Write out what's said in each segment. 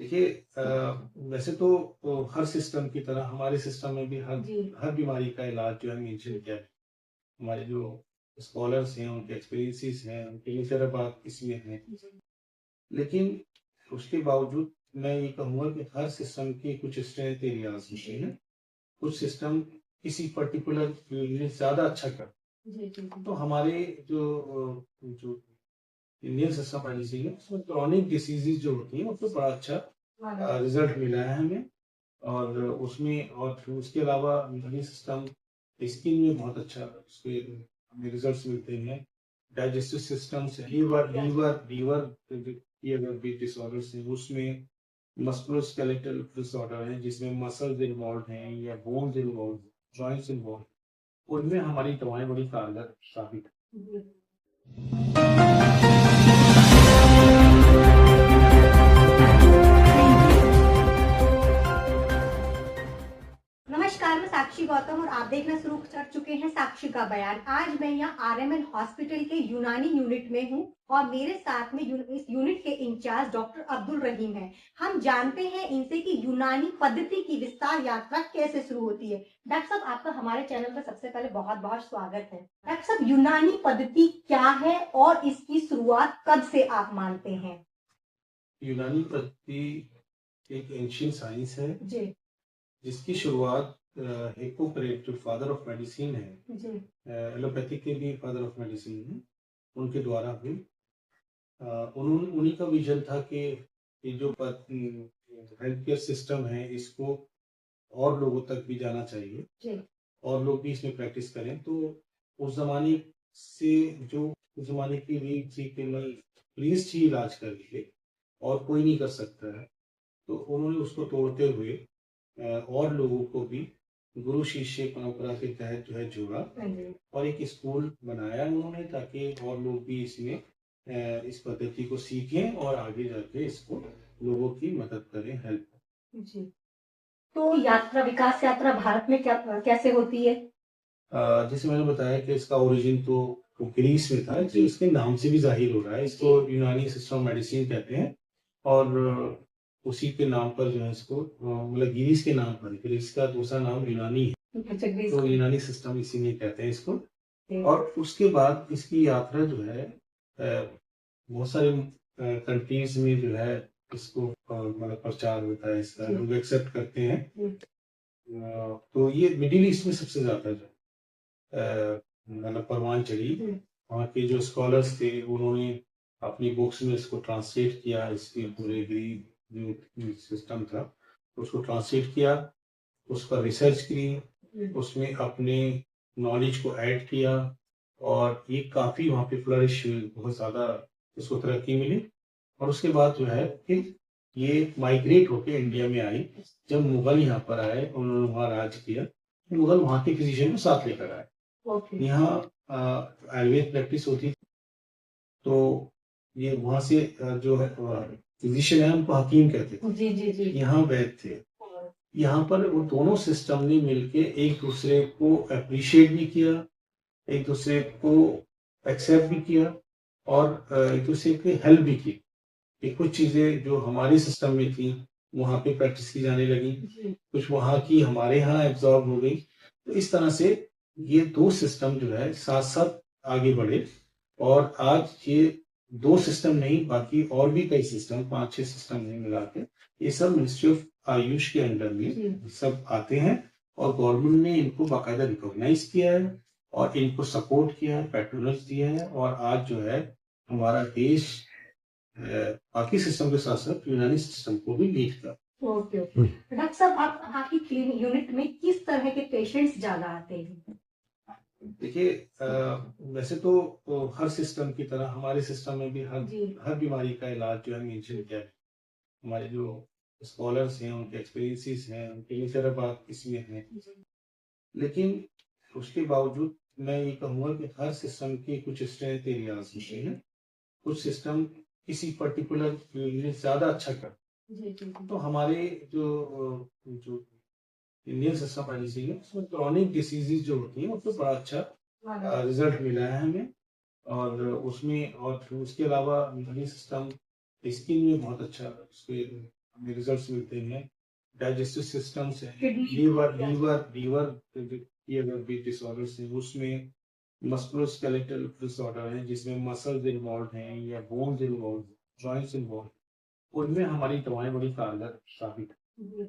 देखिए वैसे तो हर सिस्टम की तरह हमारे सिस्टम में भी हर जी। हर बीमारी का इलाज जो है मेंशन किया है। हमारे जो स्कॉलर्स हैं, उनके एक्सपीरियंसेस हैं, उनके तजर्बात इसमें हैं। जी। लेकिन उसके बावजूद मैं ये कहूँगा कि हर सिस्टम के कुछ स्ट्रेंथ एरियाज होते हैं। कुछ सिस्टम किसी पर्टिकुलर फील्ड में ज़्यादा अच्छा कर। जी, जी, जी। तो हमारे जो इंडियन सिस्टम पॉलिसी है, उसमें क्रॉनिक डिसीजेज जो होती हैं, उसमें बड़ा अच्छा हाँ। रिजल्ट मिला है हमें। और उसमें और फिर उसके अलावा इम्यून सिस्टम स्किन में बहुत अच्छा उसके हमें रिजल्ट्स मिलते हैं। डाइजेस्टिव सिस्टम से लीवर लीवर लीवर की अगर भी डिसऑर्डर्स हैं उसमें मस्कुलोस्केलेटल डिसऑर्डर है जिसमें मसल्स इन्वॉल्व हैं या बोन्स इन्वॉल्व, जॉइंट्स इन्वॉल्व, उनमें हमारी दवाएं बड़ी कारगर साबित जी। नमस्कार, मैं साक्षी गौतम और आप देखना शुरू कर चुके हैं साक्षी का बयान। आज मैं यहाँ आरएमएल हॉस्पिटल के यूनानी यूनिट में हूँ और मेरे साथ में इस यूनिट के इंचार्ज डॉक्टर अब्दुल रहीम हैं। हम जानते हैं इनसे कि यूनानी पद्धति की विस्तार यात्रा कैसे शुरू होती है। डॉक्टर साहब, आपका हमारे चैनल पर सबसे पहले बहुत बहुत स्वागत है। डॉक्टर साहब, यूनानी पद्धति क्या है और इसकी शुरुआत कब से आप मानते हैं? यूनानी पद्धति एक एंशियंट साइंस है जी। जिसकी शुरुआत हिप्पोक्रेट जो फादर ऑफ मेडिसिन है, जी। एलोपैथिक के भी फादर ऑफ मेडिसिन है, उनके द्वारा हुई। उन्होंने उन्हीं का विजन था कि ये जो हेल्थ केयर सिस्टम है इसको और लोगों तक भी जाना चाहिए जी। और लोग भी इसमें प्रैक्टिस करें। तो उस जमाने से जो उस जमाने की रीड थी कि नहीं, प्लीज ही इलाज कर लिए और कोई नहीं कर सकता है, तो उन्होंने उसको तोड़ते हुए और लोगों को भी गुरु शिष्य परंपरा के तहत जो है जोड़ा और एक स्कूल बनाया उन्होंने ताकि और लोग भी इसमें इस पद्धति को सीखें और आगे जाके इसको लोगों की मदद करें, हेल्प। जी। तो यात्रा, विकास यात्रा भारत में क्या कैसे होती है? जैसे मैंने बताया कि इसका ओरिजिन तो ग्रीस में था, जो इसके नाम से भी जाहिर हो रहा है। इसको यूनानी सिस्टम मेडिसिन कहते हैं और उसी के नाम पर जो है इसको मतलब ग्रीस के नाम पर, ग्रीस का दूसरा नाम यूनानी है, तो यूनानी सिस्टम इसीलिए कहते हैं इसको। और उसके बाद इसकी यात्रा जो है बहुत सारे कंट्रीज में जो है इसको मतलब प्रचार होता है, इसका लोग एक्सेप्ट करते हैं। तो ये मिडिल ईस्ट में सबसे ज्यादा जो मतलब परवान चढ़ी। वहाँ के जो स्कॉलर्स थे उन्होंने अपनी बुक्स में इसको ट्रांसलेट किया, इसके पूरे ग्रीक जो सिस्टम था उसको ट्रांसलेट किया, उस पर रिसर्च की, उसमें अपने नॉलेज को ऐड किया और ये काफी वहाँ पे फ्लरिश हुई, बहुत ज्यादा इसको तरक्की मिली। और उसके बाद जो है फिर ये माइग्रेट होके इंडिया में आई। जब मुगल यहाँ पर आए, उन्होंने वहाँ राज किया, मुगल वहाँ के फिजिशियन को साथ लेकर आए। यहाँ आयुर्वेद प्रैक्टिस होती थी, तो ये वहाँ से जो है फिजिशियन है उनको हकीम कहते थे। जी, जी, जी। यहाँ वैद थे। यहाँ पर वो दोनों सिस्टम ने मिलके एक दूसरे को अप्रिशिएट भी किया, एक दूसरे को एक्सेप्ट भी किया और एक दूसरे की हेल्प भी की कि कुछ चीजें जो हमारी सिस्टम में थी वहाँ पे प्रैक्टिस की जाने लगी, कुछ वहाँ की हमारे यहाँ एब्जॉर्ब हो गई। तो इस तरह से ये दो सिस्टम जो है साथ साथ आगे बढ़े और आज ये दो सिस्टम नहीं, बाकी और भी कई सिस्टम, 5-6 सिस्टम नहीं मिला के, ये सब मिनिस्ट्री ऑफ आयुष के अंडर में सब आते हैं और गवर्नमेंट ने इनको बाकायदा रिकॉग्नाइज किया है और इनको सपोर्ट किया है, पैट्रोनेज दिया है और आज जो है हमारा देश बाकी सिस्टम के साथ साथ यूनानी सिस्टम को भी लीड कर। Okay, okay. डॉक्टर साहब, आप आपकी क्लिनिक यूनिट में किस तरह के पेशेंट्स ज्यादा आते हैं? देखिए वैसे तो हर सिस्टम की तरह हमारे सिस्टम में भी हर बीमारी का इलाज जो है मेंशन किया है। हमारे जो स्कॉलर्स हैं, उनके एक्सपीरियंसेस हैं, उनके तजर्बात इसमें हैं। लेकिन उसके बावजूद मैं ये कहूँगा कि हर सिस्टम के कुछ स्ट्रेंथ एरियाज होते हैं। कुछ सिस्टम किसी पर्टिकुलर फील्ड में ज्यादा अच्छा कर। तो हमारे जो इंडियन सिस्टम पॉलिसी है उसमें क्रॉनिक डिसीजेज जो होती हैं उसमें बड़ा अच्छा रिजल्ट मिला है हमें। और उसमें और फिर उसके अलावा इम्यून सिस्टम स्किन में बहुत अच्छा उसके रिजल्ट्स मिलते हैं। डाइजेस्टिव सिस्टम्स है, किडनी लीवर की अगर भी डिसऑर्डर्स हैं उसमें, मस्कुलोस्केलेटल डिसऑर्डर है जिसमें मसल्स इन्वॉल्व हैं या बोन्स इन्वॉल्व, जॉइंट्स इन्वॉल्व, उनमें हमारी दवाएं बड़ी कारगर साबित हैं।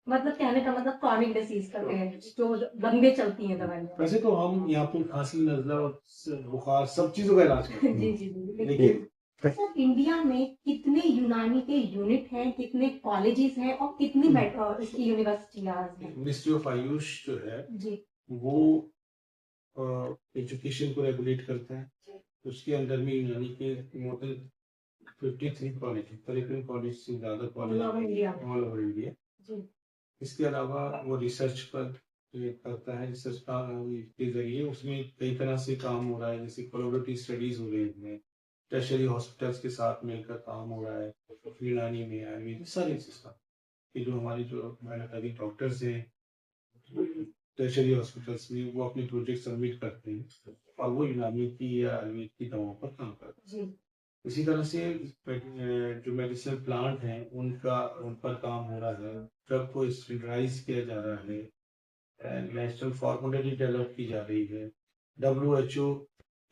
मतलब कहने का मतलब क्रॉनिक डिसीज का है जो लंबे चलती हैं दवाइयाँ। वैसे तो हम यहाँ पे खांसी, नजला और बुखार सब चीजों का इलाज करते हैं। जी जी जी। लेकिन सर इंडिया में कितने यूनानी के यूनिट हैं, कितने कॉलेजेस हैं और कितनी इसकी यूनिवर्सिटियां हैं? मिनिस्ट्री ऑफ आयुष जो है जी वो एजुकेशन को रेगुलेट करता है। उसके अंदर में यूनानी के मोर देन 53 कॉलेज है, करीबन कॉलेज से ज्यादा college All over India. All over India. जी इसके अलावा वो रिसर्च पर ये करता है, रिसर्च का के जरिए उसमें कई तरह से काम हो रहा है, जैसे कोलैबोरेटिव स्टडीज हो रही हैं, टर्शियरी हॉस्पिटल्स के साथ मिलकर काम हो रहा है, यूनानी में आयुर्वेद सारे सिस्टम ये जो हमारे जो मैनाकारी डॉक्टर्स हैं टर्शियरी हॉस्पिटल्स में वो अपने प्रोजेक्ट सबमिट करते हैं और वो यूनानी की या आयुर्वेद की दवाओं पर काम करते हैं। इसी तरह से जो मेडिसिनल प्लांट हैं उन पर काम हो रहा है, ड्रग को स्टैंडर्डाइज किया जा रहा है, नेशनल फॉर्मूलेरी डेवलप की जा रही है, WHO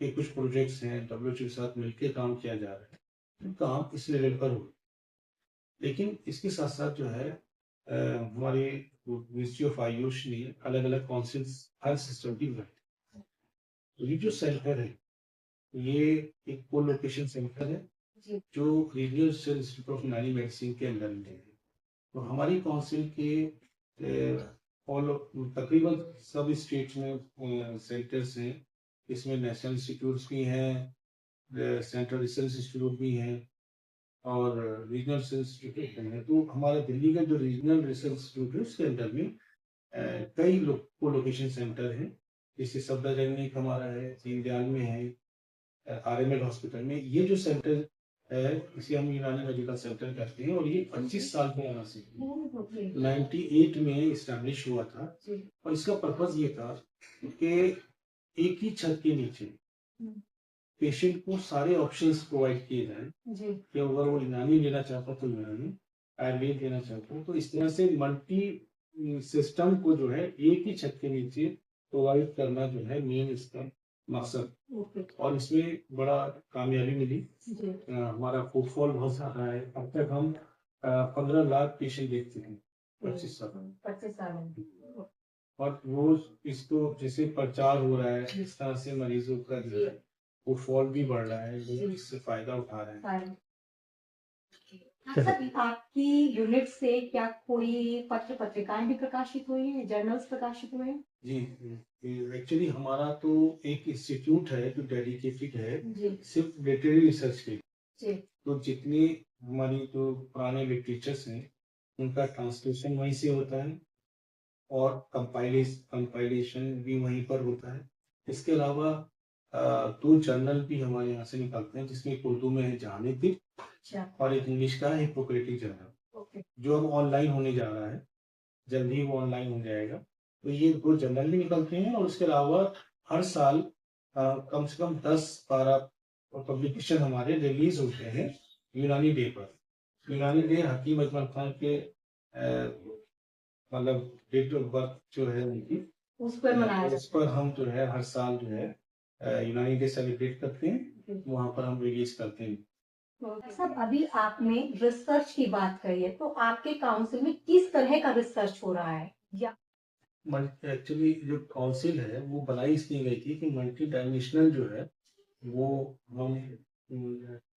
के कुछ प्रोजेक्ट्स हैं, WHO के साथ मिलकर काम किया जा रहा है, काम इस लेवल पर हो। लेकिन इसके साथ साथ जो है हमारे मिनिस्ट्री ऑफ आयुष ने अलग अलग काउंसिल्स हर सिस्टम की बनाई। तो ये जो सेंटर है ये एक को लोकेशन सेंटर है जो रीजनल रिसर्च इंस्टीट्यूट ऑफ यूनानी मेडिसिन के अंदर में है। तो हमारी काउंसिल के ऑल तकरीबन सब स्टेट्स में सेंटर्स हैं। इसमें नेशनल इंस्टीट्यूट्स भी हैं, सेंट्रल रिसर्च इंस्टीट्यूट भी हैं और रीजनल रिसर्च इंस्टीट्यूट है। तो हमारा दिल्ली का जो रीजनल रिसर्च इंस्टीट्यूट है उसके अंदर में कई को लोकेशन सेंटर हैं, जैसे सफदरजंग में एक हमारा है, दीनदयाल में है, RML हॉस्पिटल में। ये जो सेंटर है इसे हम यूनानी मेडिकल सेंटर कहते हैं और ये 25 साल पुराना से 98 में इस्टेब्लिश हुआ था। और इसका पर्पज ये था कि एक ही छत के नीचे पेशेंट को सारे ऑप्शंस प्रोवाइड किए जाएं कि अगर वो यूनानी लेना चाहता तो यूनानी, आयुर्वेद लेना चाहता तो इस तरह से मल्टी सिस्टम को जो है एक ही छत के नीचे प्रोवाइड करना जो है मेन इसका मकसद। और इसमें बड़ा कामयाबी मिली। हमारा फुटफॉल बहुत ज्यादा है। अब तक हम 15 लाख पेशेंट देख चुके हैं 25 साल और रोज इसको जैसे प्रचार हो रहा है इस तरह से मरीजों का जो है फुटफॉल भी बढ़ रहा है, लोग इससे फायदा उठा रहे हैं। सर आपकी यूनिट से क्या कोई पत्र पत्रिकाएं भी प्रकाशित हुई हैं, जर्नल्स प्रकाशित हुए हैं? जी एक्चुअली हमारा तो एक इंस्टीट्यूट है जो डेडिकेटेड है सिर्फ लिटरेरी रिसर्च के लिए। तो जितने हमारी जो पुराने लिटरेचर्स हैं उनका ट्रांसलेशन वहीं से होता है और कंपाइलेशन भी वहीं पर होता है। इसके अलावा 2 जर्नल भी हमारे यहाँ से निकलते हैं, जिसमें एक उर्दू में है जहानी तिब और एक इंग्लिश का है हिप्पोक्रेटिक जर्नल, जो अब ऑनलाइन होने जा रहा है, जल्दी ही वो ऑनलाइन हो जाएगा। तो ये 2 जर्नल भी निकलते हैं और उसके अलावा हर साल कम से कम 10-12 पब्लिकेशन हमारे रिलीज होते हैं यूनानी डे पर। यूनानी डे हकीम अजमल खान के मतलब डेट ऑफ बर्थ जो है उनकी उस पर हम जो है हर साल जो है यूनानी डे सेलिब्रेट करते हैं, वहाँ पर हम रिलीज करते हैं। सब अभी आपने रिसर्च की बात कही है, तो आपके काउंसिल में किस तरह का रिसर्च हो रहा है? या एक्चुअली जो काउंसिल है वो बनाई इसलिए गई थी कि मल्टी डायमेंशनल जो है वो हम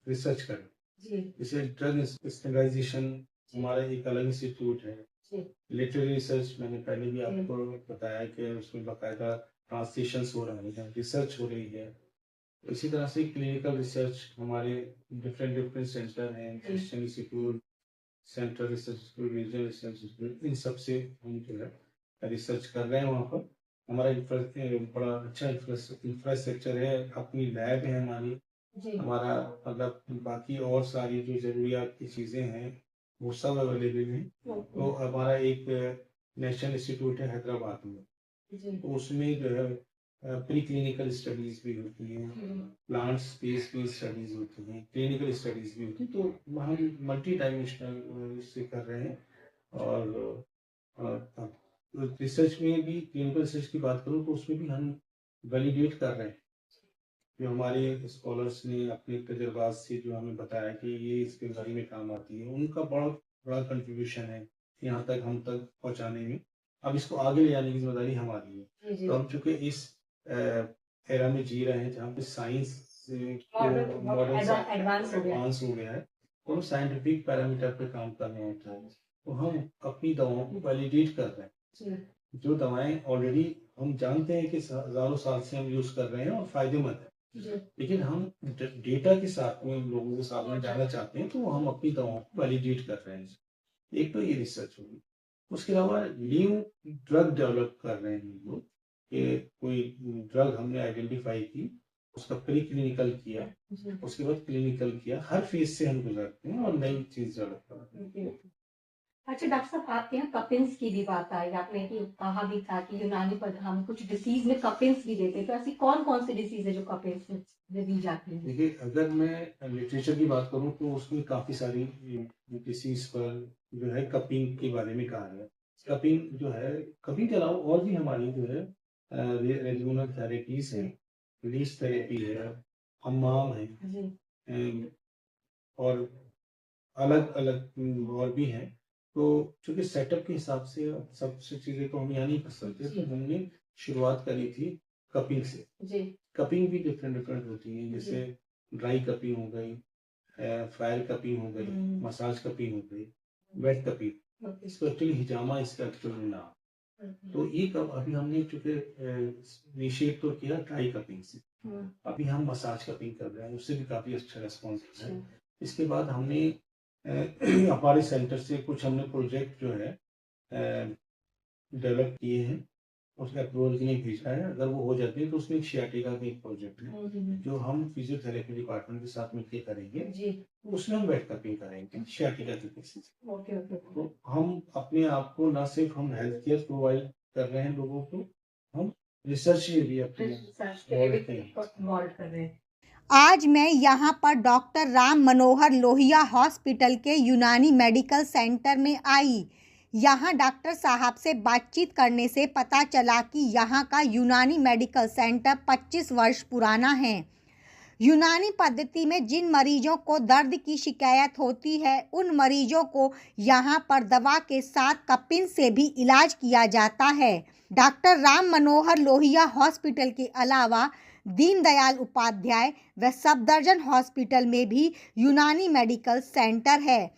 रिसर्च करें। जैसे ड्रग स्टैंडर्डाइजेशन हमारा एक अलग इंस्टीट्यूट है, लिटरेरी रिसर्च मैंने पहले भी आपको बताया कि उसमें बाकायदा ट्रांसलेशन हो रहे हैं, रिसर्च हो रही है। इसी तरह से क्लिनिकल रिसर्च हमारे डिफरेंट सेंटर हैं, national institute, central research institute, regional research institute, इन सब से हम जो है रिसर्च कर रहे हैं। वहाँ पर हमारा बड़ा अच्छा इंफ्रास्ट्रक्चर है, अपनी लैब है हमारी, हमारा मतलब बाकी और सारी जो जरूरियात की चीज़ें हैं वो सब अवेलेबल हैं। तो हमारा एक नेशनल इंस्टीट्यूट है हैदराबाद में, तो उसमें जो है प्री क्लिनिकल स्टडीज भी होती हैं, प्लांट स्पेस की स्टडीज होती हैं, क्लिनिकल स्टडीज भी होती हैं। तो हम मल्टी डायमेंशनल से कर रहे हैं। और रिसर्च में भी, क्लिनिकल रिसर्च की बात करूँ तो उसमें भी हम वैलिडेट कर रहे हैं। जो हमारे स्कॉलर्स ने अपने तजुर्बात से जो हमें बताया कि ये इसके बारे में काम आती है, उनका बहुत बड़ा कंट्रीब्यूशन है यहाँ तक हम तक पहुँचाने में। अब इसको आगे ले जाने की जिम्मेदारी हमारी है। तो हम चूंकि इस एरा में जी रहे हैं जहाँ पे साइंस मॉडर्न एडवांस हो गया है, तो हम साइंटिफिक पैरामीटर पे काम करना होता है। तो हम अपनी दवाओं को वैलिडेट कर रहे हैं। जो दवाएं ऑलरेडी हम जानते हैं कि हजारों साल से हम यूज कर रहे हैं और फायदेमंद है, लेकिन हम डेटा के साथ में लोगों के सामने जाना चाहते हैं, तो हम अपनी दवाओं को वैलिडेट कर रहे हैं। एक तो ये रिसर्च होगी। उसके अलावा न्यू ड्रग डेवलप कर रहे हैं हम लोग, कि कोई ड्रग हमने आइडेंटिफाई की, उसका प्री क्लिनिकल किया, उसके बाद क्लिनिकल किया, हर फेज से हम गुजरते हैं और नई चीज डेवलप करते हैं। अच्छा डॉक्टर साहब, आपके यहाँ कपिन्स की भी बात आई, आपने कि कहा भी था कि यूनानी पर हम कुछ डिसीज में कपिन्स भी देते हैं, तो ऐसी कौन कौन सी डिसीज है जो कपिन्स में दी जाती है? देखिए, अगर मैं लिटरेचर की बात करूं तो उसमें काफी सारी डिसीज पर जो है कपिंग के बारे में कहा है। कपिंग जो है, कपिंग के अलावा और भी हमारी जो है रेजिमोनल थेरेपीज है, रिलीज थेरेपी है, हमाम है, और अलग अलग और भी हैं। तो चूंकि सेटअप के हिसाब से सबसे चीजें तो हम यहाँ नहीं कर सकते, तो हमने शुरुआत करी थी कपिंग से। कपिंग भी डिफरेंट डिफरेंट होती है, जैसे ड्राई कपिंग हो गई, फायर कपिंग हो गई, मसाज कपिंग हो गई, वेट कपिंग। इसको एक्चुअली हिजामा इसका एक्चुअली नाम। तो ये कब अभी हमने चूंकि इनिशिएट तो किया ड्राई कपिंग से, अभी हम मसाज कपिंग कर रहे हैं, उससे भी काफी अच्छा रेस्पॉन्स है। इसके बाद हमने हमारे सेंटर से कुछ हमने प्रोजेक्ट जो है डेवलप किए हैं, उसके अप्रूवल के लिए भेजा है। अगर वो हो जाते हैं तो उसमें शियाटिका का एक प्रोजेक्ट है जो हम फिजियोथेरेपी डिपार्टमेंट के साथ मिलकर करेंगे। उसमें हम वेट कपिंग करेंगे शियाटिका के केसेस। तो हम अपने आप को न सिर्फ हम हेल्थ केयर प्रोवाइड कर रहे हैं लोगों को, हम रिसर्च में भी अपने इन्वॉल्व कर रहे हैं। आज मैं यहाँ पर डॉक्टर राम मनोहर लोहिया हॉस्पिटल के यूनानी मेडिकल सेंटर में आई। यहाँ डॉक्टर साहब से बातचीत करने से पता चला कि यहाँ का यूनानी मेडिकल सेंटर 25 वर्ष पुराना है। यूनानी पद्धति में जिन मरीजों को दर्द की शिकायत होती है, उन मरीजों को यहाँ पर दवा के साथ कपिन से भी इलाज किया जाता है। डॉक्टर राम मनोहर लोहिया हॉस्पिटल के अलावा दीनदयाल उपाध्याय व सफदरजंग हॉस्पिटल में भी यूनानी मेडिकल सेंटर है,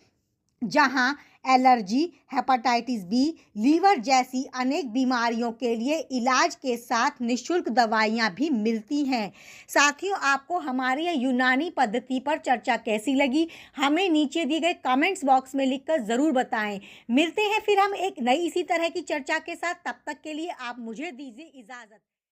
जहां एलर्जी, हेपेटाइटिस बी, लीवर जैसी अनेक बीमारियों के लिए इलाज के साथ निःशुल्क दवाइयां भी मिलती हैं। साथियों, आपको हमारी ये यूनानी पद्धति पर चर्चा कैसी लगी, हमें नीचे दिए गए कमेंट्स बॉक्स में लिखकर ज़रूर बताएं। मिलते हैं फिर हम एक नई इसी तरह की चर्चा के साथ। तब तक के लिए आप मुझे दीजिए इजाज़त।